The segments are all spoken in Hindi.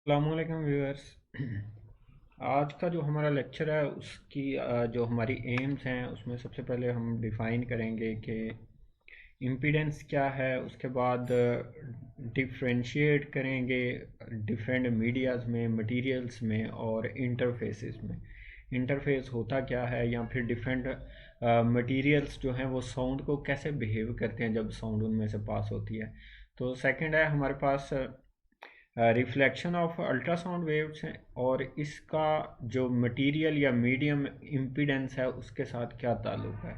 अस्सलामुअलैकुम व्यूअर्स। आज का जो हमारा लेक्चर है उसकी जो हमारी एम्स हैं उसमें सबसे पहले हम डिफ़ाइन करेंगे कि इम्पीडेंस क्या है। उसके बाद डिफरेंशिएट करेंगे डिफरेंट मीडियाज़ में, मटेरियल्स में और इंटरफेसेस में। इंटरफेस होता क्या है, या फिर डिफरेंट मटेरियल्स जो हैं वो साउंड को कैसे बिहेव करते हैं जब साउंड उनमें से पास होती है। तो सेकंड है हमारे पास रिफ्लेक्शन ऑफ अल्ट्रासाउंड वेव्स हैं, और इसका जो मटेरियल या मीडियम इम्पीडेंस है उसके साथ क्या ताल्लुक है।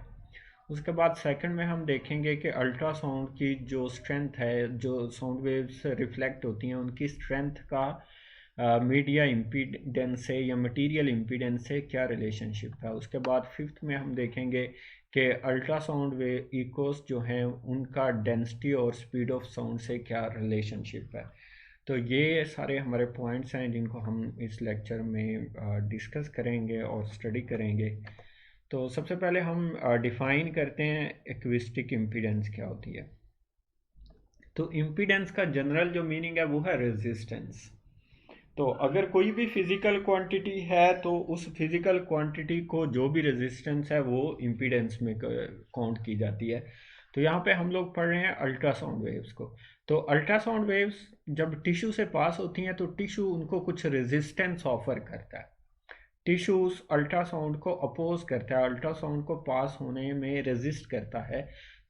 उसके बाद सेकंड में हम देखेंगे कि अल्ट्रासाउंड की जो स्ट्रेंथ है, जो साउंड वेव्स रिफ्लेक्ट होती हैं उनकी स्ट्रेंथ का मीडिया इम्पीडेंस से या मटेरियल इम्पीडेंस से क्या रिलेशनशिप है। उसके बाद फिफ्थ में हम देखेंगे कि अल्ट्रासाउंड वे इकोस जो हैं उनका डेंसिटी और स्पीड ऑफ साउंड से क्या रिलेशनशिप है। तो ये सारे हमारे पॉइंट्स हैं जिनको हम इस लेक्चर में डिस्कस करेंगे और स्टडी करेंगे। तो सबसे पहले हम डिफ़ाइन करते हैं एक्विस्टिक इम्पीडेंस क्या होती है। तो इम्पीडेंस का जनरल जो मीनिंग है वो है रेजिस्टेंस। तो अगर कोई भी फिजिकल क्वांटिटी है तो उस फिजिकल क्वांटिटी को जो भी रेजिस्टेंस है वो इम्पीडेंस में काउंट की जाती है। तो यहाँ पे हम लोग पढ़ रहे हैं अल्ट्रासाउंड वेव्स को। तो अल्ट्रासाउंड वेव्स जब टिश्यू से पास होती हैं तो टिश्यू उनको कुछ रेजिस्टेंस ऑफर करता है। टिश्यू उस अल्ट्रासाउंड को अपोज करता है, अल्ट्रासाउंड को पास होने में रेजिस्ट करता है।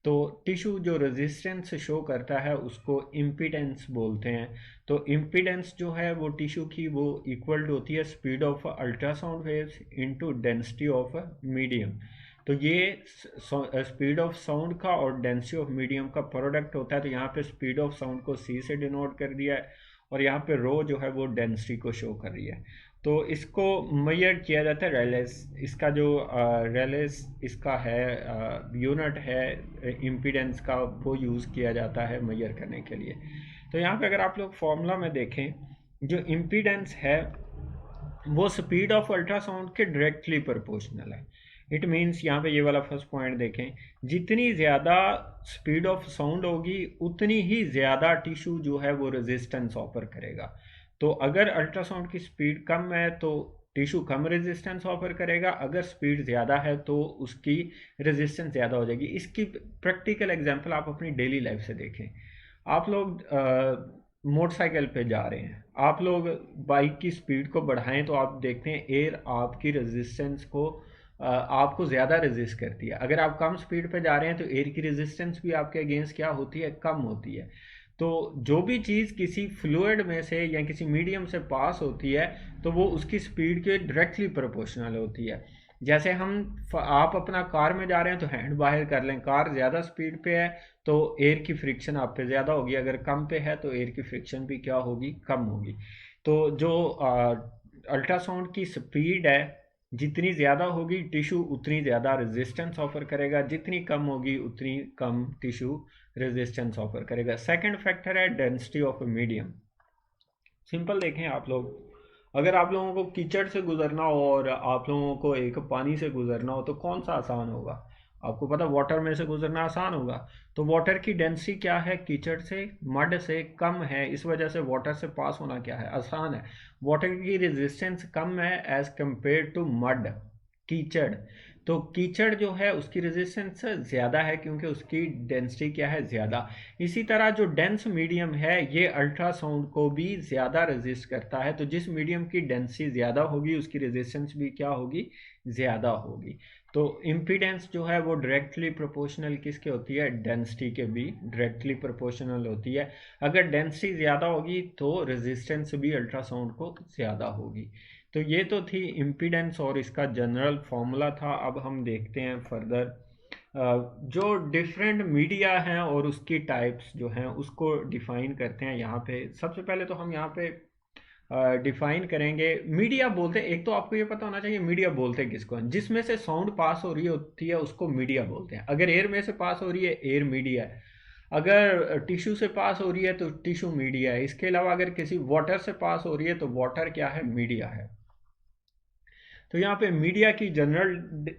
तो टिश्यू जो रेजिस्टेंस शो करता है उसको इम्पीडेंस बोलते हैं। तो इम्पीडेंस जो है वो टिश्यू की वो इक्वल होती है speed of ultrasound waves into density of medium. तो ये स्पीड ऑफ साउंड का और डेंसिटी ऑफ मीडियम का प्रोडक्ट होता है। तो यहाँ पे स्पीड ऑफ साउंड को सी से डिनोट कर दिया है, और यहाँ पे रो जो है वो डेंसिटी को शो कर रही है। तो इसको मेजर किया जाता है रेलेस। इसका जो रेलेस इसका है यूनिट है इम्पीडेंस का, वो यूज़ किया जाता है मेजर करने के लिए। तो यहाँ पे अगर आप लोग फॉर्मूला में देखें, जो इम्पीडेंस है वो स्पीड ऑफ अल्ट्रासाउंड के डायरेक्टली प्रोपोर्शनल है। इट मीन्स यहाँ पे ये वाला फर्स्ट पॉइंट देखें, जितनी ज़्यादा स्पीड ऑफ साउंड होगी उतनी ही ज़्यादा टिश्यू जो है वो रेजिस्टेंस ऑफर करेगा। तो अगर अल्ट्रासाउंड की स्पीड कम है तो टिश्यू कम रेजिस्टेंस ऑफर करेगा, अगर स्पीड ज़्यादा है तो उसकी रेजिस्टेंस ज़्यादा हो जाएगी। इसकी प्रैक्टिकल एग्जांपल आप अपनी डेली लाइफ से देखें। आप लोग मोटरसाइकिल पे जा रहे हैं, आप लोग बाइक की स्पीड को बढ़ाएं तो आप देखते हैं एयर आपकी रेजिस्टेंस को आपको ज़्यादा रेजिस्ट करती है। अगर आप कम स्पीड पे जा रहे हैं तो एयर की रेजिस्टेंस भी आपके अगेंस्ट क्या होती है, कम होती है। तो जो भी चीज़ किसी फ्लूइड में से या किसी मीडियम से पास होती है तो वो उसकी स्पीड के डायरेक्टली प्रोपोर्शनल होती है। जैसे आप अपना कार में जा रहे हैं तो हैंड बाहर कर लें, कार ज़्यादा स्पीड पे है तो एयर की फ्रिक्शन आप पे ज़्यादा होगी, अगर कम पे है तो एयर की फ्रिक्शन भी क्या होगी, कम होगी। तो जो अल्ट्रासाउंड की स्पीड है, जितनी ज़्यादा होगी टिश्यू उतनी ज़्यादा रेजिस्टेंस ऑफर करेगा, जितनी कम होगी उतनी कम टिश्यू रेजिस्टेंस ऑफर करेगा। सेकंड फैक्टर है डेंसिटी ऑफ मीडियम। सिंपल देखें आप लोग, अगर आप लोगों को कीचड़ से गुजरना हो और आप लोगों को एक पानी से गुजरना हो तो कौन सा आसान होगा। आपको पता वाटर में से गुजरना आसान होगा। तो वाटर की डेंसिटी क्या है, कीचड़ से मड से कम है, इस वजह से वाटर से पास होना क्या है, आसान है। वाटर की रेजिस्टेंस कम है एज कंपेयर टू मड, कीचड़। तो कीचड़ जो है उसकी रेजिस्टेंस ज़्यादा है क्योंकि उसकी डेंसिटी क्या है, ज़्यादा। इसी तरह जो डेंस मीडियम है ये अल्ट्रासाउंड को भी ज़्यादा रेजिस्ट करता है। तो जिस मीडियम की डेंसिटी ज़्यादा होगी उसकी रेजिस्टेंस भी क्या होगी, ज़्यादा होगी। तो इम्पीडेंस जो है वो डायरेक्टली प्रोपोर्शनल किसके होती है, डेंसिटी के भी डायरेक्टली प्रोपोर्शनल होती है। अगर डेंसिटी ज़्यादा होगी तो रेजिस्टेंस भी अल्ट्रासाउंड को ज़्यादा होगी। तो ये तो थी इम्पीडेंस और इसका जनरल फॉर्मूला था। अब हम देखते हैं फर्दर जो डिफरेंट मीडिया हैं और उसकी टाइप्स जो हैं उसको डिफाइन करते हैं। यहाँ पे सबसे पहले तो हम यहाँ पे डिफाइन करेंगे मीडिया बोलते हैं। एक तो आपको ये पता होना चाहिए मीडिया बोलते हैं किसको हैं। जिसमें से साउंड पास हो रही होती है उसको मीडिया बोलते हैं। अगर एयर में से पास हो रही है एयर मीडिया है, अगर टिश्यू से पास हो रही है तो टिश्यू मीडिया है। इसके अलावा अगर किसी वाटर से पास हो रही है तो वाटर क्या है, मीडिया है। तो यहाँ पे मीडिया की जनरल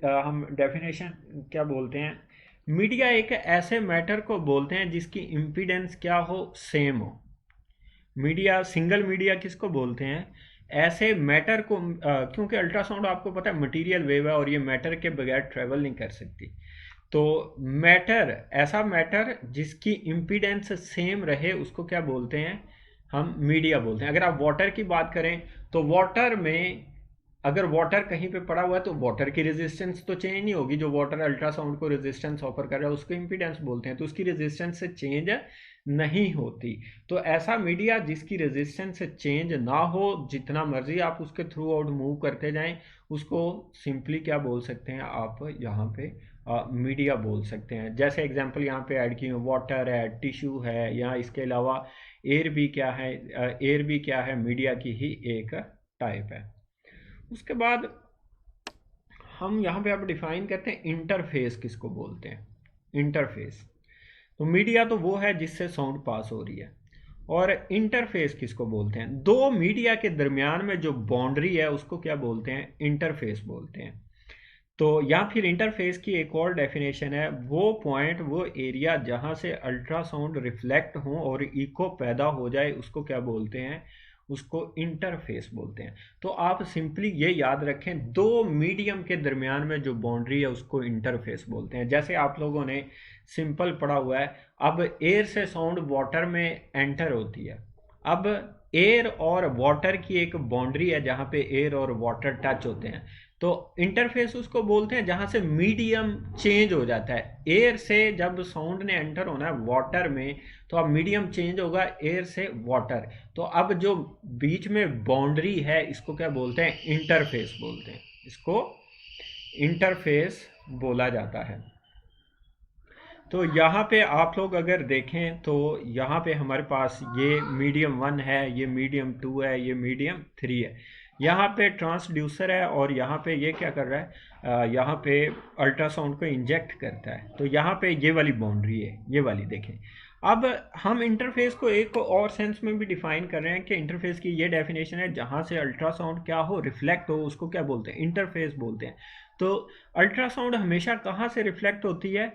हम डेफिनेशन क्या बोलते हैं, मीडिया एक ऐसे मैटर को बोलते हैं जिसकी इम्पीडेंस क्या हो, सेम हो। मीडिया, सिंगल मीडिया किसको बोलते हैं? ऐसे मैटर को, क्योंकि अल्ट्रासाउंड आपको पता है मटेरियल वेव है और ये मैटर के बगैर ट्रेवल नहीं कर सकती। तो मैटर, ऐसा मैटर जिसकी इम्पीडेंस सेम रहे उसको क्या बोलते हैं? हम मीडिया बोलते हैं। अगर आप वाटर की बात करें तो वाटर में अगर वाटर कहीं पे पड़ा हुआ है तो वाटर की रेजिस्टेंस तो चेंज नहीं होगी। जो वाटर अल्ट्रासाउंड को रेजिस्टेंस ऑफर कर रहा है उसको इम्पीडेंस बोलते हैं, तो उसकी रेजिस्टेंस से चेंज नहीं होती। तो ऐसा मीडिया जिसकी रेजिस्टेंस से चेंज ना हो, जितना मर्जी आप उसके थ्रू आउट मूव करते जाएं, उसको सिंपली क्या बोल सकते हैं आप यहाँ पे? मीडिया बोल सकते हैं। जैसे एग्जांपल यहाँ पे ऐड किए, वाटर है, टिश्यू है, या इसके अलावा एयर भी क्या है? एयर भी क्या है? मीडिया की ही एक टाइप है। उसके बाद हम यहाँ पे अब डिफाइन करते हैं इंटरफेस किसको बोलते हैं। इंटरफेस, तो मीडिया तो वो है जिससे साउंड पास हो रही है, और इंटरफेस किसको बोलते हैं? दो मीडिया के दरमियान में जो बाउंड्री है उसको क्या बोलते हैं? इंटरफेस बोलते हैं। तो या फिर इंटरफेस की एक और डेफिनेशन है, वो पॉइंट, वो एरिया जहाँ से अल्ट्रासाउंड रिफ्लेक्ट हो और इको पैदा हो जाए उसको क्या बोलते हैं? उसको इंटरफेस बोलते हैं। तो आप सिंपली ये याद रखें, दो मीडियम के दरमियान में जो बाउंड्री है उसको इंटरफेस बोलते हैं। जैसे आप लोगों ने सिंपल पढ़ा हुआ है, अब एयर से साउंड वाटर में एंटर होती है। अब एयर और वाटर की एक बाउंड्री है जहाँ पे एयर और वाटर टच होते हैं, तो इंटरफेस उसको बोलते हैं जहां से मीडियम चेंज हो जाता है। एयर से जब साउंड ने एंटर होना है वाटर में, तो अब मीडियम चेंज होगा एयर से वाटर। तो अब जो बीच में बाउंड्री है इसको क्या बोलते हैं? इंटरफेस बोलते हैं। इसको इंटरफेस बोला जाता है। तो यहाँ पे आप लोग अगर देखें तो यहाँ पे हमारे पास ये मीडियम 1 है, ये मीडियम 2 है, ये मीडियम 3 है। यहाँ पे ट्रांसड्यूसर है और यहाँ पे ये क्या कर रहा है? यहाँ पे अल्ट्रासाउंड को इंजेक्ट करता है। तो यहाँ पे ये वाली बाउंड्री है, ये वाली देखें। अब हम इंटरफेस को एक और सेंस में भी डिफाइन कर रहे हैं कि इंटरफेस की ये डेफिनेशन है, जहाँ से अल्ट्रासाउंड क्या हो? रिफ्लेक्ट हो, उसको क्या बोलते हैं? इंटरफेस बोलते हैं। तो अल्ट्रासाउंड हमेशा कहाँ से रिफ्लेक्ट होती है?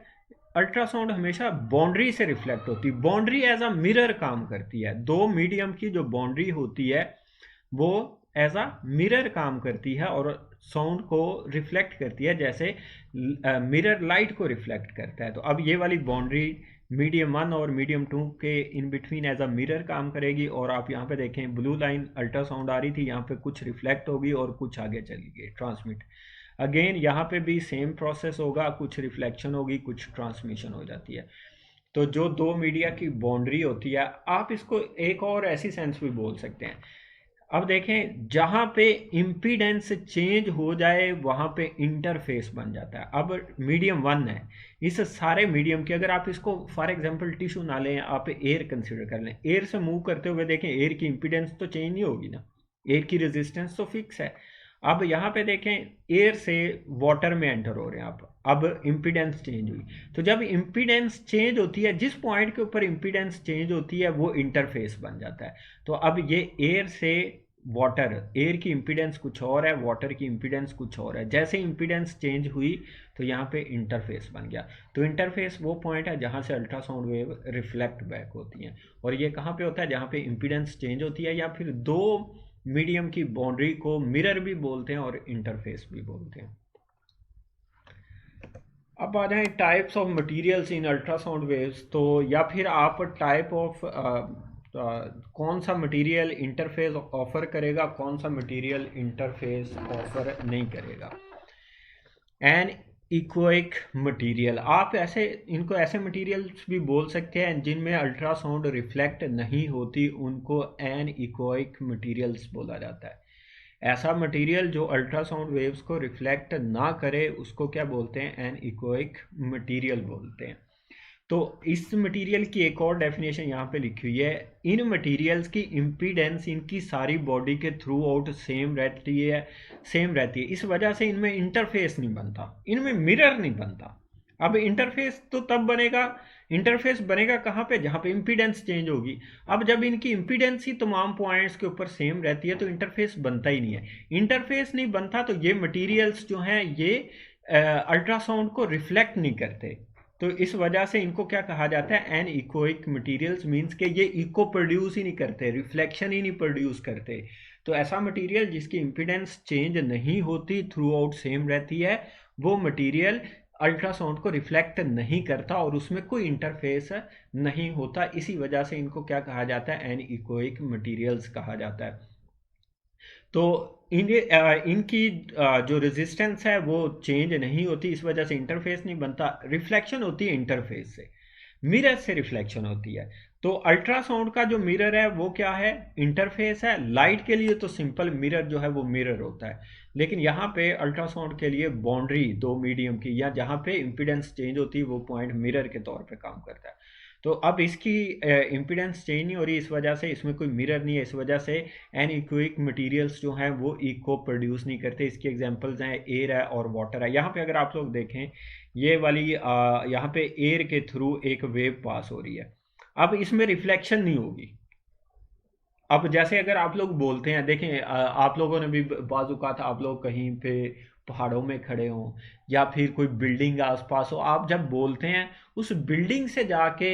अल्ट्रासाउंड हमेशा बाउंड्री से रिफ्लेक्ट होती है। बाउंड्री एज अ मिरर काम करती है। दो मीडियम की जो बाउंड्री होती है वो एज अ मिरर काम करती है और साउंड को रिफ्लेक्ट करती है, जैसे मिरर लाइट को रिफ्लेक्ट करता है। तो अब ये वाली बाउंड्री मीडियम 1 और मीडियम 2 के in between as a mirror काम करेगी। और आप यहाँ पे देखें ब्लू लाइन अल्ट्रासाउंड आ रही थी, यहाँ पे कुछ रिफ्लेक्ट होगी और कुछ आगे चली गई ट्रांसमिट। अगेन यहाँ पे भी सेम प्रोसेस होगा, कुछ रिफ्लेक्शन होगी, कुछ ट्रांसमिशन हो जाती है। तो जो दो मीडिया की बाउंड्री होती है, आप इसको एक और ऐसी सेंस भी बोल सकते हैं। अब देखें, जहां पे इम्पीडेंस चेंज हो जाए वहां पे इंटरफेस बन जाता है। अब मीडियम 1 है, इस सारे मीडियम के अगर आप इसको फॉर एग्जांपल टिश्यू ना लें, आप एयर कंसीडर कर लें, एयर से मूव करते हुए देखें एयर की इम्पीडेंस तो चेंज नहीं होगी ना, एयर की रेजिस्टेंस तो फिक्स है। अब यहाँ पे देखें एयर से वाटर में एंटर हो रहे हैं आप, अब इम्पीडेंस चेंज हुई। तो जब इम्पीडेंस चेंज होती है, जिस पॉइंट के ऊपर इम्पीडेंस चेंज होती है वो इंटरफेस बन जाता है। तो अब ये एयर से वाटर, एयर की इम्पीडेंस कुछ और है, वाटर की इम्पीडेंस कुछ और है। जैसे इम्पीडेंस चेंज हुई तो यहाँ पे इंटरफेस बन गया। तो इंटरफेस वो पॉइंट है जहाँ से अल्ट्रासाउंड वेव रिफ्लेक्ट बैक होती हैं। और ये कहाँ पे होता है? जहाँ पे इम्पीडेंस चेंज होती है, या फिर दो मीडियम की बाउंड्री को मिरर भी बोलते हैं और इंटरफेस भी बोलते हैं। अब आ जाए types of materials in ultrasound waves. तो या फिर आप टाइप ऑफ कौन सा मटेरियल इंटरफेस ऑफर करेगा, कौन सा मटेरियल इंटरफेस ऑफर नहीं करेगा। एन इक्विक मटेरियल, आप ऐसे इनको ऐसे मटेरियल्स भी बोल सकते हैं जिनमें अल्ट्रासाउंड रिफ्लेक्ट नहीं होती, उनको एन इक्विक मटेरियल्स बोला जाता है। ऐसा मटेरियल जो अल्ट्रासाउंड वेव्स को रिफ्लेक्ट ना करे उसको क्या बोलते हैं? एन इक्विक मटेरियल बोलते हैं। तो इस मटेरियल की एक और डेफिनेशन यहाँ पे लिखी हुई है, इन मटेरियल्स की इम्पीडेंस इनकी सारी बॉडी के थ्रू आउट सेम रहती है। इस वजह से इनमें इंटरफेस नहीं बनता, इनमें मिरर नहीं बनता। अब इंटरफेस तो तब बनेगा, इंटरफेस बनेगा कहाँ पे? जहाँ पे इम्पीडेंस चेंज होगी। अब जब इनकी इम्पीडेंस ही तमाम पॉइंट्स के ऊपर सेम रहती है तो इंटरफेस बनता ही नहीं है। इंटरफेस नहीं बनता तो ये मटेरियल्स जो हैं ये अल्ट्रासाउंड को रिफ्लेक्ट नहीं करते। तो इस वजह से इनको क्या कहा जाता है, एन इकोइक मटेरियल्स, मींस के ये इको प्रोड्यूस ही नहीं करते, रिफ्लेक्शन ही नहीं प्रोड्यूस करते। तो ऐसा मटेरियल जिसकी इम्पीडेंस चेंज नहीं होती, थ्रू आउट सेम रहती है, वो मटेरियल अल्ट्रासाउंड को रिफ्लेक्ट नहीं करता और उसमें कोई इंटरफेस नहीं होता। इसी वजह से इनको क्या कहा जाता है, एन इकोइक मटेरियल्स कहा जाता है। तो इनकी जो रेजिस्टेंस है वो चेंज नहीं होती, इस वजह से इंटरफेस नहीं बनता। रिफ्लेक्शन होती है इंटरफेस से, मिरर से रिफ्लेक्शन होती है। तो अल्ट्रासाउंड का जो मिरर है वो क्या है, इंटरफेस है। लाइट के लिए तो सिंपल मिरर जो है वो मिरर होता है, लेकिन यहाँ पे अल्ट्रासाउंड के लिए बाउंड्री दो मीडियम की, या जहाँ पे इम्पीडेंस चेंज होती है वो पॉइंट मिरर के तौर पे काम करता है। तो अब इसकी इम्पीडेंस चेंज नहीं हो रही, इस वजह से इसमें कोई मिरर नहीं है, इस वजह से एन इक्विक मटीरियल्स जो हैं वो इको प्रोड्यूस नहीं करते। इसकी एग्जांपल्स हैं एयर है और वाटर है। यहाँ पे अगर आप लोग देखें, ये वाली यहाँ पे एयर के थ्रू एक वेव पास हो रही है, अब इसमें रिफ्लेक्शन नहीं होगी। अब जैसे अगर आप लोग बोलते हैं, देखें आप लोगों ने भी बाजू कहा था, आप लोग कहीं पे पहाड़ों में खड़े हों या फिर कोई बिल्डिंग आसपास हो, आप जब बोलते हैं उस बिल्डिंग से जाके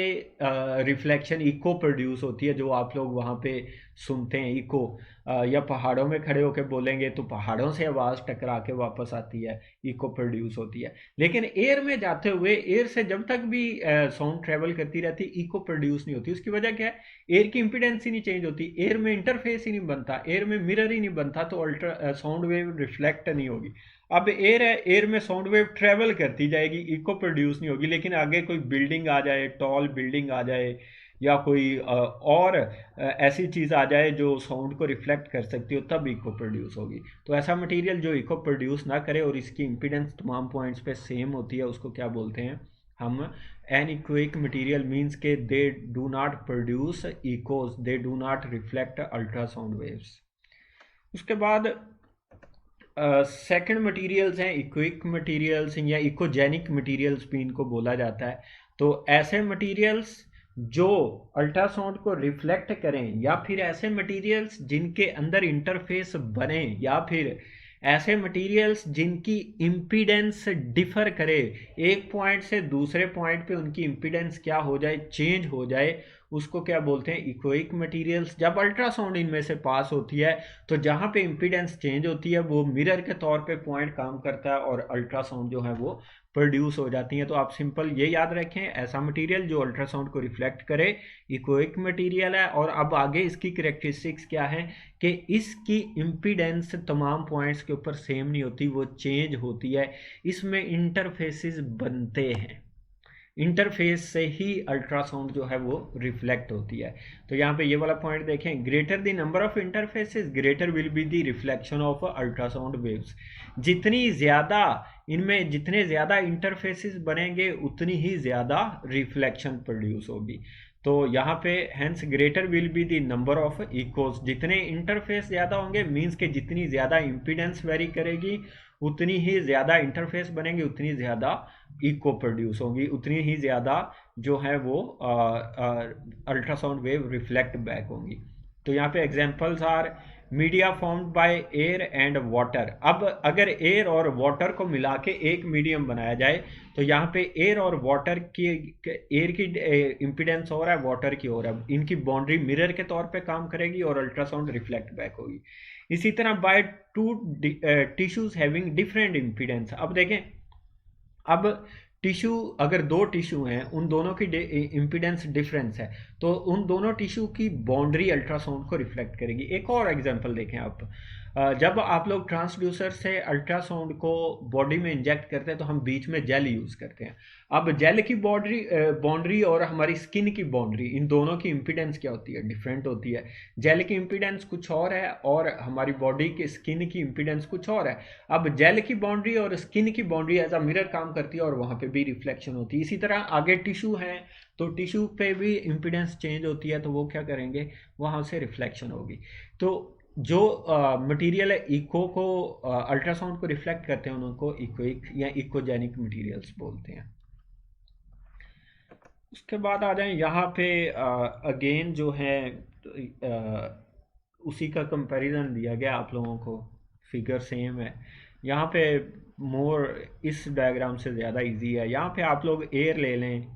रिफ्लेक्शन इको प्रोड्यूस होती है, जो आप लोग वहाँ पे सुनते हैं इको। या पहाड़ों में खड़े होकर बोलेंगे तो पहाड़ों से आवाज़ टकरा के वापस आती है, इको प्रोड्यूस होती है। लेकिन एयर में जाते हुए, एयर से जब तक भी साउंड ट्रेवल करती रहती, इको प्रोड्यूस नहीं होती। उसकी वजह क्या है, एयर की इंपीडेंस ही नहीं चेंज होती, एयर में इंटरफेस ही नहीं बनता, एयर में मिरर ही नहीं बनता, तो अल्ट्रा साउंड वेव रिफ्लेक्ट नहीं होगी। अब एयर है, एयर में साउंड वेव ट्रेवल करती जाएगी, इको प्रोड्यूस नहीं होगी। लेकिन आगे कोई बिल्डिंग आ जाए, टॉल बिल्डिंग आ जाए, या कोई और ऐसी चीज़ आ जाए जो साउंड को रिफ्लेक्ट कर सकती हो, तब इको प्रोड्यूस होगी। तो ऐसा मटेरियल जो इको प्रोड्यूस ना करे और इसकी इंपीडेंस तमाम पॉइंट्स पे सेम होती है, उसको क्या बोलते हैं हम, एनीक्विक मटेरियल। मींस के they do not produce echoes, they do not reflect ultrasound waves. उसके बाद सेकंड मटेरियल्स हैं इक्विक मटेरियल्स, या इकोजेनिक मटेरियल्स भी इनको बोला जाता है। तो ऐसे मटेरियल्स जो अल्ट्रासाउंड को रिफ्लेक्ट करें, या फिर ऐसे मटेरियल्स जिनके अंदर इंटरफेस बने, या फिर ऐसे मटेरियल्स जिनकी इम्पीडेंस डिफर करे, एक पॉइंट से दूसरे पॉइंट पे उनकी इम्पीडेंस क्या हो जाए, चेंज हो जाए, उसको क्या बोलते हैं, इकोइक मटेरियल्स। जब अल्ट्रासाउंड इनमें से पास होती है तो जहाँ पे इम्पीडेंस चेंज होती है वो मिरर के तौर पे पॉइंट काम करता है और अल्ट्रासाउंड जो है वो प्रोड्यूस हो जाती हैं। तो आप सिंपल ये याद रखें, ऐसा मटेरियल जो अल्ट्रासाउंड को रिफ्लेक्ट करे इकोइक मटेरियल है। और अब आगे इसकी करेक्टरिस्टिक्स क्या है कि इसकी इम्पीडेंस तमाम पॉइंट्स के ऊपर सेम नहीं होती, वो चेंज होती है, इसमें इंटरफेसेस बनते हैं, इंटरफेस से ही अल्ट्रासाउंड जो है वो रिफ्लेक्ट होती है। तो यहाँ पे ये वाला पॉइंट देखें, greater the number of interfaces greater will be the reflection of ultrasound waves. जितनी ज़्यादा इनमें, जितने ज़्यादा इंटरफेसेस बनेंगे उतनी ही ज़्यादा रिफ्लेक्शन प्रोड्यूस होगी। तो यहाँ पे hence greater will be the number of echoes, जितने इंटरफेस ज़्यादा होंगे मीन्स के जितनी ज़्यादा इम्पीडेंस वेरी करेगी उतनी ही ज़्यादा इंटरफेस बनेंगे, उतनी ज़्यादा इको प्रोड्यूस होंगी, उतनी ही ज़्यादा जो है वो अल्ट्रासाउंड वेव रिफ्लेक्ट बैक होंगी। तो यहाँ पे examples are media formed by air and water. अब अगर एयर और वाटर को मिला के एक मीडियम बनाया जाए तो यहाँ पे एयर और वाटर की, एयर की इम्पीडेंस हो रहा है, वाटर की हो रहा है, इनकी बाउंड्री मिरर के तौर पे काम करेगी और अल्ट्रासाउंड रिफ्लेक्ट बैक होगी। इसी तरह by two tissues having different impedance. अब देखें, अब टिश्यू, अगर दो टिश्यू हैं उन दोनों की इम्पीडेंस डिफरेंस है, तो उन दोनों टिश्यू की बाउंड्री अल्ट्रासाउंड को रिफ्लेक्ट करेगी। एक और एग्जांपल देखें आप, जब आप लोग ट्रांसड्यूसर से अल्ट्रासाउंड को बॉडी में इंजेक्ट करते हैं तो हम बीच में जेल यूज़ करते हैं। अब जेल की बाउंड्री और हमारी स्किन की बाउंड्री, इन दोनों की इम्पीडेंस क्या होती है, डिफरेंट होती है। जेल की इम्पीडेंस कुछ और है और हमारी बॉडी की स्किन की इम्पीडेंस कुछ और है। अब जेल की बाउंड्री और स्किन की बाउंड्री एज अ मिरर काम करती है और वहाँ पे भी रिफ्लेक्शन होती है। इसी तरह आगे टिश्यू है तो टिश्यू पे भी इम्पीडेंस चेंज होती है, तो वो क्या करेंगे, वहाँ से रिफ्लेक्शन होगी। तो जो मटेरियल है इको को, अल्ट्रासाउंड को रिफ्लेक्ट करते हैं उनको इकोइक या इकोजेनिक मटेरियल्स बोलते हैं। उसके बाद आ जाएं यहाँ पे, अगेन जो है उसी का कंपैरिजन दिया गया आप लोगों को, फिगर सेम है यहाँ पे। मोर इस डायग्राम से ज़्यादा इजी है। यहाँ पे आप लोग एयर ले लें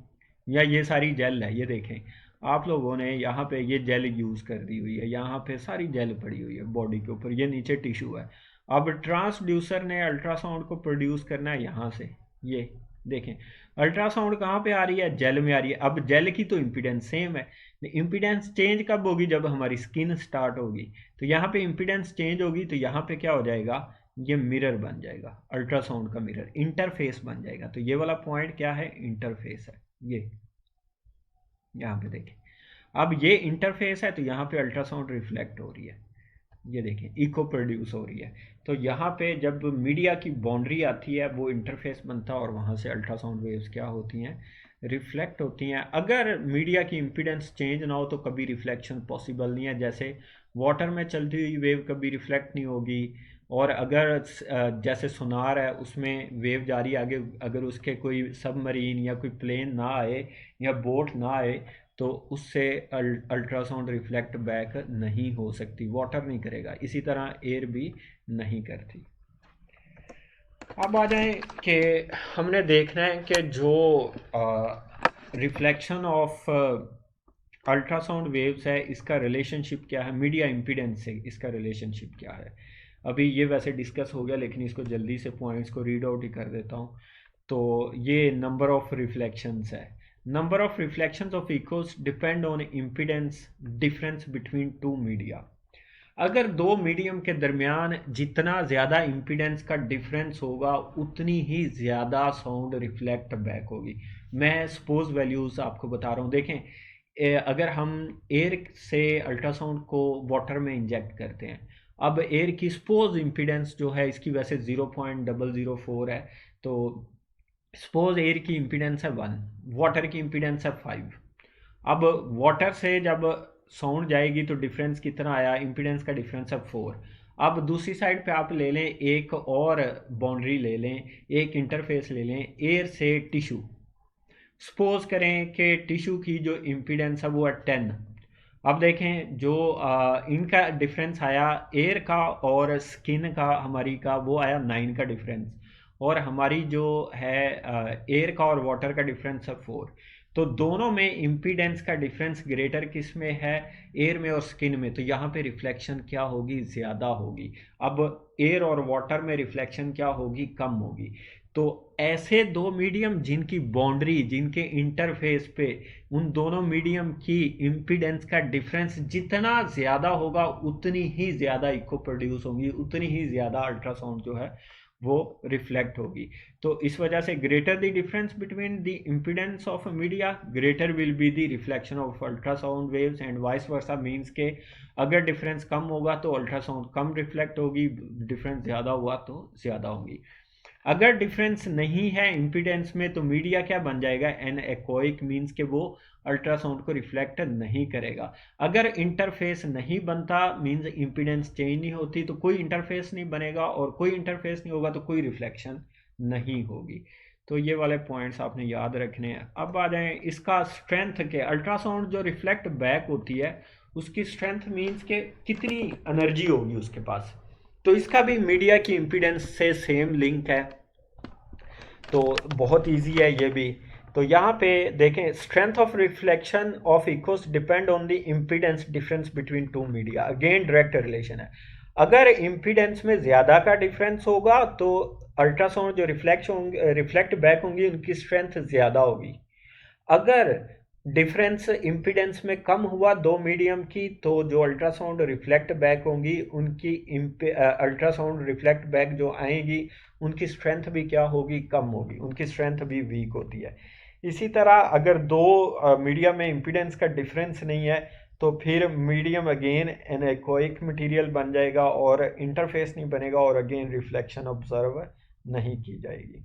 या ये सारी जेल है, ये देखें आप लोगों ने यहाँ पे ये जेल यूज़ कर दी हुई है, यहाँ पे सारी जेल पड़ी हुई है बॉडी के ऊपर, ये नीचे टिश्यू है। अब ट्रांसड्यूसर ने अल्ट्रासाउंड को प्रोड्यूस करना है यहाँ से, ये देखें अल्ट्रासाउंड कहाँ पे आ रही है, जेल में आ रही है। अब जेल की तो इम्पीडेंस सेम है, इम्पीडेंस चेंज कब होगी, जब हमारी स्किन स्टार्ट होगी। तो यहाँ पे इम्पीडेंस चेंज होगी तो यहाँ पे क्या हो जाएगा, ये मिरर बन जाएगा, अल्ट्रासाउंड का मिरर, इंटरफेस बन जाएगा। तो ये वाला पॉइंट क्या है, इंटरफेस है। ये यहाँ पे देखें, अब ये इंटरफेस है तो यहाँ पे अल्ट्रासाउंड रिफ्लेक्ट हो रही है, ये देखें इको प्रोड्यूस हो रही है। तो यहाँ पे जब मीडिया की बाउंड्री आती है वो इंटरफेस बनता है और वहाँ से अल्ट्रासाउंड वेव्स क्या होती हैं, रिफ्लेक्ट होती हैं। अगर मीडिया की इम्पीडेंस चेंज ना हो तो कभी रिफ्लेक्शन पॉसिबल नहीं है। जैसे वाटर में चलती हुई वेव कभी रिफ्लेक्ट नहीं होगी, और अगर जैसे सोनार है उसमें वेव जा रही है आगे, अगर उसके कोई सबमरीन या कोई प्लेन ना आए या बोट ना आए तो उससे अल्ट्रासाउंड रिफ्लेक्ट बैक नहीं हो सकती, वाटर नहीं करेगा। इसी तरह एयर भी नहीं करती। अब आ जाए कि हमने देखना है कि जो रिफ्लेक्शन ऑफ अल्ट्रासाउंड वेव्स है इसका रिलेशनशिप क्या है मीडिया इम्पीडेंस से, इसका रिलेशनशिप क्या है। अभी ये वैसे डिस्कस हो गया लेकिन इसको जल्दी से पॉइंट्स को रीड आउट ही कर देता हूँ। तो ये नंबर ऑफ रिफ्लेक्शंस है, number of reflections of echoes depend on impedance difference between two media। अगर दो मीडियम के दरमियान जितना ज़्यादा इम्पीडेंस का डिफरेंस होगा उतनी ही ज़्यादा साउंड रिफ्लेक्ट बैक होगी। मैं सपोज वैल्यूज़ आपको बता रहा हूँ, देखें अगर हम एयर से अल्ट्रासाउंड को वाटर में इंजेक्ट करते हैं, अब एयर की सपोज इम्पीडेंस जो है इसकी वैसे 0.004 है, तो सपोज एयर की इम्पीडेंस है 1, वाटर की इम्पीडेंस है 5। अब वाटर से जब साउंड जाएगी तो डिफरेंस कितना आया, इम्पीडेंस का डिफरेंस है 4। अब दूसरी साइड पे आप ले लें एक और बाउंड्री ले लें, एक इंटरफेस ले लें एयर से टिश्यू। सपोज करें कि टिश्यू की जो इम्पीडेंस है वो है 10। अब देखें जो इनका डिफरेंस आया एयर का और स्किन का हमारी का, वो आया 9 का डिफरेंस, और हमारी जो है एयर का और वाटर का डिफरेंस है 4। तो दोनों में इम्पीडेंस का डिफरेंस ग्रेटर किस में है, एयर में और स्किन में। तो यहाँ पे रिफ्लेक्शन क्या होगी, ज़्यादा होगी। अब एयर और वाटर में रिफ्लेक्शन क्या होगी, कम होगी। तो ऐसे दो मीडियम जिनकी बाउंड्री, जिनके इंटरफेस पे उन दोनों मीडियम की इम्पीडेंस का डिफरेंस जितना ज़्यादा होगा उतनी ही ज़्यादा इको प्रोड्यूस होगी, उतनी ही ज़्यादा अल्ट्रासाउंड जो है वो रिफ्लेक्ट होगी। तो इस वजह से greater the difference between the impedance of media greater will be the reflection of ultrasound waves and vice versa. Means के अगर डिफरेंस कम होगा तो अल्ट्रासाउंड कम रिफ्लेक्ट होगी, डिफरेंस ज़्यादा हुआ तो ज़्यादा होगी। अगर डिफरेंस नहीं है इम्पीडेंस में तो मीडिया क्या बन जाएगा, एन एक्वाइक, मीन्स के वो अल्ट्रासाउंड को रिफ्लेक्ट नहीं करेगा। अगर इंटरफेस नहीं बनता मीन्स इम्पीडेंस चेंज नहीं होती, तो कोई इंटरफेस नहीं बनेगा, और कोई इंटरफेस नहीं होगा तो कोई रिफ्लेक्शन नहीं होगी। तो ये वाले पॉइंट्स आपने याद रखने हैं। अब आ जाएं इसका स्ट्रेंथ के, अल्ट्रासाउंड जो रिफ्लेक्ट बैक होती है उसकी स्ट्रेंथ मीन्स के कितनी एनर्जी होगी उसके पास। तो इसका भी मीडिया की इम्पीडेंस से सेम लिंक है, तो बहुत इजी है ये भी। तो यहाँ पे देखें strength of reflection of Eeco depend on the impedance difference between two media, again direct relation है। अगर इम्पीडेंस में ज़्यादा का डिफरेंस होगा तो अल्ट्रासाउंड जो रिफ्लेक्ट बैक होंगी उनकी स्ट्रेंथ ज़्यादा होगी। अगर डिफरेंस इम्पीडेंस में कम हुआ दो मीडियम की तो जो अल्ट्रासाउंड रिफ्लेक्ट बैक होंगी उनकी अल्ट्रासाउंड रिफ्लेक्ट बैक जो आएगी उनकी स्ट्रेंथ भी क्या होगी, कम होगी, उनकी स्ट्रेंथ भी वीक होती है। इसी तरह अगर दो मीडियम में इम्पीडेंस का डिफरेंस नहीं है तो फिर मीडियम अगेन एनेकोइक मटेरियल बन जाएगा और इंटरफेस नहीं बनेगा और अगेन रिफ्लेक्शन ऑब्जर्व नहीं की जाएगी।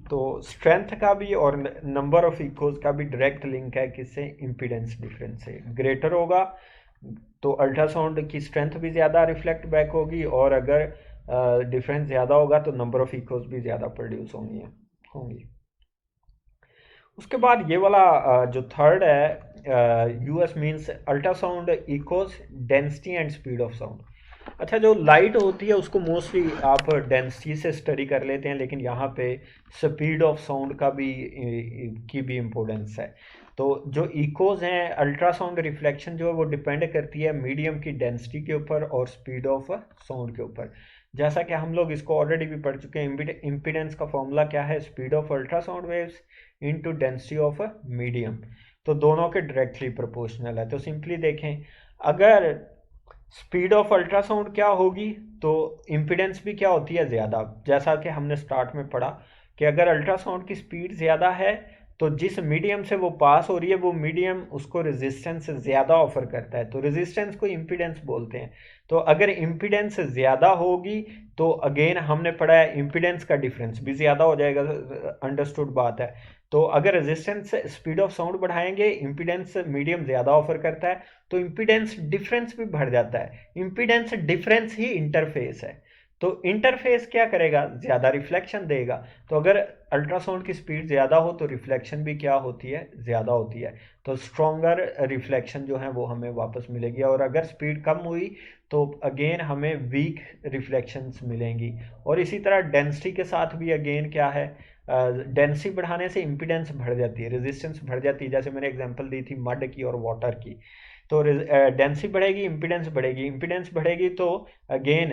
तो स्ट्रेंथ का भी और नंबर ऑफ इकोज का भी डायरेक्ट लिंक है किससे, इम्पीडेंस डिफरेंस से। ग्रेटर होगा तो अल्ट्रासाउंड की स्ट्रेंथ भी ज़्यादा रिफ्लेक्ट बैक होगी, और अगर डिफरेंस ज़्यादा होगा तो नंबर ऑफ इकोज भी ज़्यादा प्रोड्यूस होंगी। उसके बाद ये वाला जो थर्ड है US means ultrasound echoes density and speed of sound. अच्छा, जो लाइट होती है उसको मोस्टली आप डेंसिटी से स्टडी कर लेते हैं, लेकिन यहाँ पे स्पीड ऑफ साउंड का भी की भी इम्पोर्टेंस है। तो जो इकोज हैं, अल्ट्रासाउंड रिफ्लेक्शन जो है वो डिपेंड करती है मीडियम की डेंसिटी के ऊपर और स्पीड ऑफ साउंड के ऊपर। जैसा कि हम लोग इसको ऑलरेडी भी पढ़ चुके हैं, इम्पीडेंस का फॉर्मूला क्या है, speed of ultrasound waves into density of medium. तो दोनों के डायरेक्टली प्रोपोर्शनल है। तो सिंपली देखें, अगर स्पीड ऑफ अल्ट्रासाउंड क्या होगी तो इम्पीडेंस भी क्या होती है, ज़्यादा। जैसा कि हमने स्टार्ट में पढ़ा कि अगर अल्ट्रासाउंड की स्पीड ज़्यादा है तो जिस मीडियम से वो पास हो रही है वो मीडियम उसको रेजिस्टेंस ज़्यादा ऑफर करता है, तो रेजिस्टेंस को इम्पीडेंस बोलते हैं। तो अगर इम्पीडेंस ज़्यादा होगी तो अगेन हमने पढ़ा है इम्पीडेंस का डिफरेंस भी ज़्यादा हो जाएगा, अंडरस्टूड बात है। तो अगर रेजिस्टेंस स्पीड ऑफ साउंड बढ़ाएंगे, इम्पीडेंस मीडियम ज़्यादा ऑफर करता है, तो इम्पीडेंस डिफरेंस भी बढ़ जाता है। इम्पीडेंस डिफरेंस ही इंटरफेस है, तो इंटरफेस क्या करेगा, ज़्यादा रिफ्लेक्शन देगा। तो अगर अल्ट्रासाउंड की स्पीड ज़्यादा हो तो रिफ्लेक्शन भी क्या होती है, ज़्यादा होती है। तो स्ट्रॉन्गर रिफ्लेक्शन जो है वो हमें वापस मिलेगी, और अगर स्पीड कम हुई तो अगेन हमें वीक रिफ्लेक्शंस मिलेंगी। और इसी तरह डेंसिटी के साथ भी अगेन क्या है, डेंसिटी बढ़ाने से इम्पीडेंस बढ़ जाती है, रेजिस्टेंस बढ़ जाती है। जैसे मैंने एग्जांपल दी थी मड की और वाटर की। तो डेंसिटी बढ़ेगी, इम्पीडेंस बढ़ेगी, इम्पीडेंस बढ़ेगी तो अगेन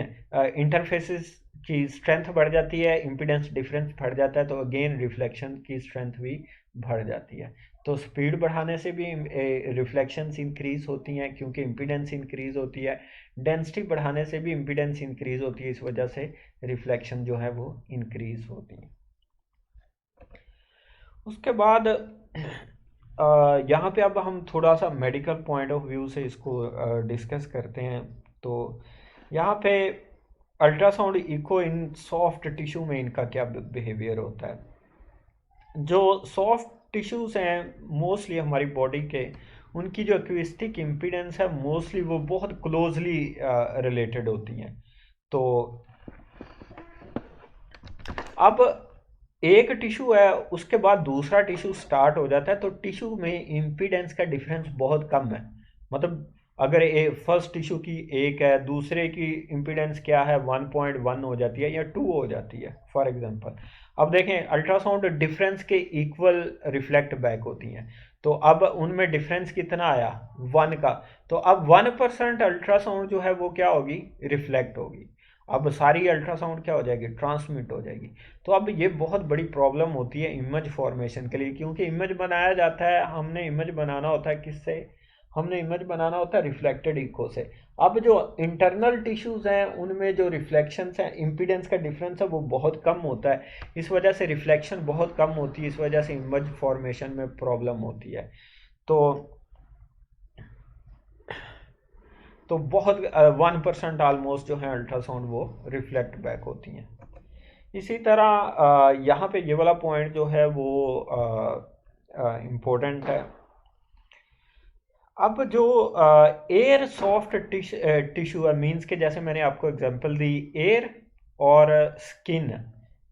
इंटरफेसेस की स्ट्रेंथ बढ़ जाती है, इम्पीडेंस डिफरेंस बढ़ जाता है, तो अगेन रिफ्लेक्शन की स्ट्रेंथ भी बढ़ जाती है। तो स्पीड बढ़ाने से भी रिफ्लेक्शंस इंक्रीज होती हैं क्योंकि इम्पीडेंस इंक्रीज होती है। डेंसिटी बढ़ाने से भी इम्पीडेंस इंक्रीज होती है, इस वजह से रिफ्लेक्शन जो है वो इंक्रीज होती है। उसके बाद यहाँ पे अब हम थोड़ा सा मेडिकल पॉइंट ऑफ व्यू से इसको डिस्कस करते हैं। तो यहाँ पे अल्ट्रासाउंड इको इन सॉफ्ट टिश्यू में इनका क्या बिहेवियर होता है। जो सॉफ्ट टिश्यूज हैं मोस्टली हमारी बॉडी के, उनकी जो एक्विस्टिक इम्पीडेंस है मोस्टली वो बहुत क्लोजली रिलेटेड होती हैं। तो अब एक टिश्यू है उसके बाद दूसरा टिश्यू स्टार्ट हो जाता है, तो टिश्यू में इम्पीडेंस का डिफरेंस बहुत कम है। मतलब अगर फर्स्ट टिश्यू की एक है, दूसरे की इम्पीडेंस क्या है 1.1 हो जाती है या 2 हो जाती है फॉर एग्जांपल। अब देखें अल्ट्रासाउंड डिफरेंस के इक्वल रिफ्लेक्ट बैक होती हैं, तो अब उनमें डिफरेंस कितना आया, 1 का। तो अब 1% अल्ट्रासाउंड जो है वो क्या होगी, रिफ्लेक्ट होगी। अब सारी अल्ट्रासाउंड क्या हो जाएगी, ट्रांसमिट हो जाएगी। तो अब ये बहुत बड़ी प्रॉब्लम होती है इमेज फॉर्मेशन के लिए, क्योंकि इमेज बनाया जाता है, हमने इमेज बनाना होता है किससे, हमने इमेज बनाना होता है रिफ्लेक्टेड इको से। अब जो इंटरनल टिश्यूज हैं उनमें जो रिफ्लेक्शंस हैं, इम्पीडेंस का डिफरेंस है वो बहुत कम होता है, इस वजह से रिफ्लेक्शन बहुत कम होती है, इस वजह से इमेज फॉर्मेशन में प्रॉब्लम होती है। तो बहुत 1% ऑलमोस्ट जो है अल्ट्रासाउंड वो रिफ्लेक्ट बैक होती हैं। इसी तरह यहाँ पे ये वाला पॉइंट जो है वो इम्पोर्टेंट है। अब जो एयर सॉफ्ट टिश्यू है, मीन्स के जैसे मैंने आपको एग्जांपल दी, एयर और स्किन,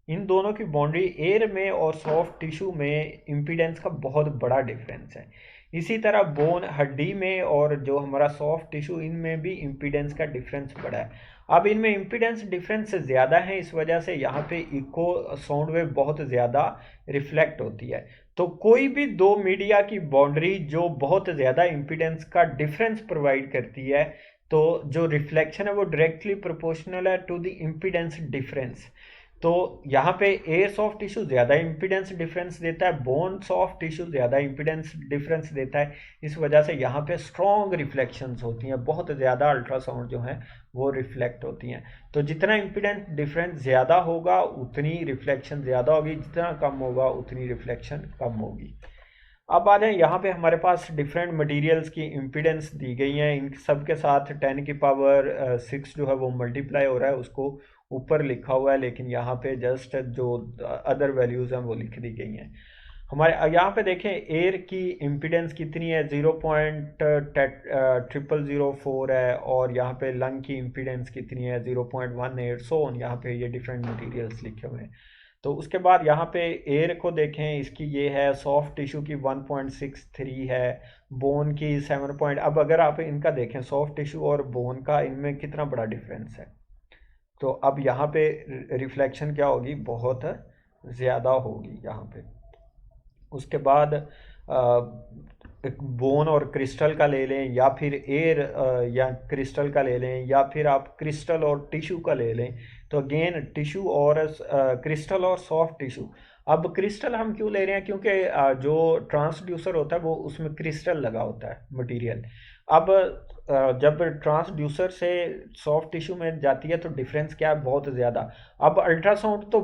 इन दोनों की बाउंड्री, एयर में और सॉफ्ट टिश्यू में इम्पीडेंस का बहुत बड़ा डिफरेंस है। इसी तरह बोन, हड्डी में और जो हमारा सॉफ्ट टिश्यू, इनमें भी इम्पीडेंस का डिफरेंस बड़ा है। अब इनमें इम्पीडेंस डिफरेंस ज़्यादा है, इस वजह से यहाँ पे इको साउंड वेव बहुत ज़्यादा रिफ्लेक्ट होती है। तो कोई भी दो मीडिया की बाउंड्री जो बहुत ज़्यादा इम्पीडेंस का डिफरेंस प्रोवाइड करती है, तो जो रिफ्लेक्शन है वो डायरेक्टली प्रोपोर्शनल है टू द इम्पीडेंस डिफरेंस। तो यहाँ पे एयर सॉफ्ट टिश्यू ज़्यादा इम्पीडेंस डिफरेंस देता है, बोन सॉफ्ट टिश्यू ज़्यादा इम्पीडेंस डिफरेंस देता है, इस वजह से यहाँ पे स्ट्रॉन्ग रिफ्लेक्शंस होती हैं, बहुत ज़्यादा अल्ट्रासाउंड जो है वो रिफ्लेक्ट होती हैं। तो जितना इम्पीडेंस डिफरेंस ज़्यादा होगा उतनी रिफ्लेक्शन ज़्यादा होगी, जितना कम होगा उतनी रिफ्लेक्शन कम होगी। अब आ जाए यहाँ पे हमारे पास डिफरेंट मटेरियल्स की इम्पीडेंस दी गई हैं, इन सब के साथ 10⁻6 जो है वो मल्टीप्लाई हो रहा है, उसको ऊपर लिखा हुआ है, लेकिन यहाँ पे जस्ट जो अदर वैल्यूज़ हैं वो लिख दी गई हैं। हमारे यहाँ पे देखें एयर की इम्पीडेंस कितनी है, 0.0004 है, और यहाँ पे लंग की इम्पीडेंस कितनी है, 0.18। सो यहाँ पे ये डिफरेंट मटेरियल्स लिखे हुए हैं। तो उसके बाद यहाँ पे एयर को देखें, इसकी ये है सॉफ्ट टिश्यू की 1.63 है, बोन की 7 पॉइंट। अब अगर आप इनका देखें सॉफ्ट टिश्यू और बोन का, इनमें कितना बड़ा डिफरेंस है। तो अब यहाँ पे रिफ्लेक्शन क्या होगी, बहुत ज़्यादा होगी यहाँ पे। उसके बाद बोन और क्रिस्टल का ले लें, या फिर एयर या क्रिस्टल का ले लें, या फिर आप क्रिस्टल और टिश्यू का ले लें। तो अगेन टिश्यू और क्रिस्टल और सॉफ्ट टिश्यू। अब क्रिस्टल हम क्यों ले रहे हैं, क्योंकि जो ट्रांसड्यूसर होता है वो उसमें क्रिस्टल लगा होता है मटेरियल। अब जब ट्रांसड्यूसर से सॉफ्ट टिश्यू में जाती है तो डिफरेंस क्या है, बहुत ज़्यादा। अब अल्ट्रासाउंड तो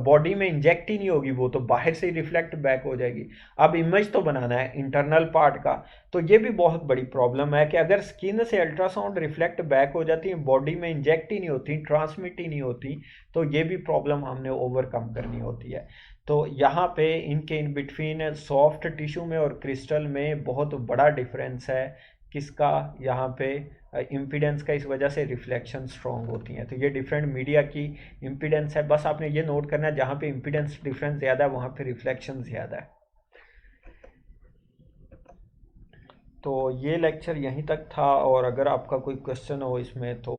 बॉडी में इंजेक्ट ही नहीं होगी, वो तो बाहर से ही रिफ्लेक्ट बैक हो जाएगी। अब इमेज तो बनाना है इंटरनल पार्ट का। तो ये भी बहुत बड़ी प्रॉब्लम है कि अगर स्किन से अल्ट्रासाउंड रिफ्लेक्ट बैक हो जाती है, बॉडी में इंजेक्ट ही नहीं होती, ट्रांसमिट ही नहीं होती, तो ये भी प्रॉब्लम हमने ओवरकम करनी होती है। तो यहाँ पे इनके इन बिटवीन सॉफ्ट टिश्यू में और क्रिस्टल में बहुत बड़ा डिफरेंस है। किसका, यहाँ पे इम्पीडेंस का, इस वजह से रिफ्लेक्शन स्ट्रॉन्ग होती हैं। तो ये डिफरेंट मीडिया की इम्पीडेंस है। बस आपने ये नोट करना है, जहाँ पे इम्पीडेंस डिफरेंस ज़्यादा है वहाँ पे रिफ्लेक्शन ज़्यादा है। तो ये लेक्चर यहीं तक था, और अगर आपका कोई क्वेश्चन हो इसमें तो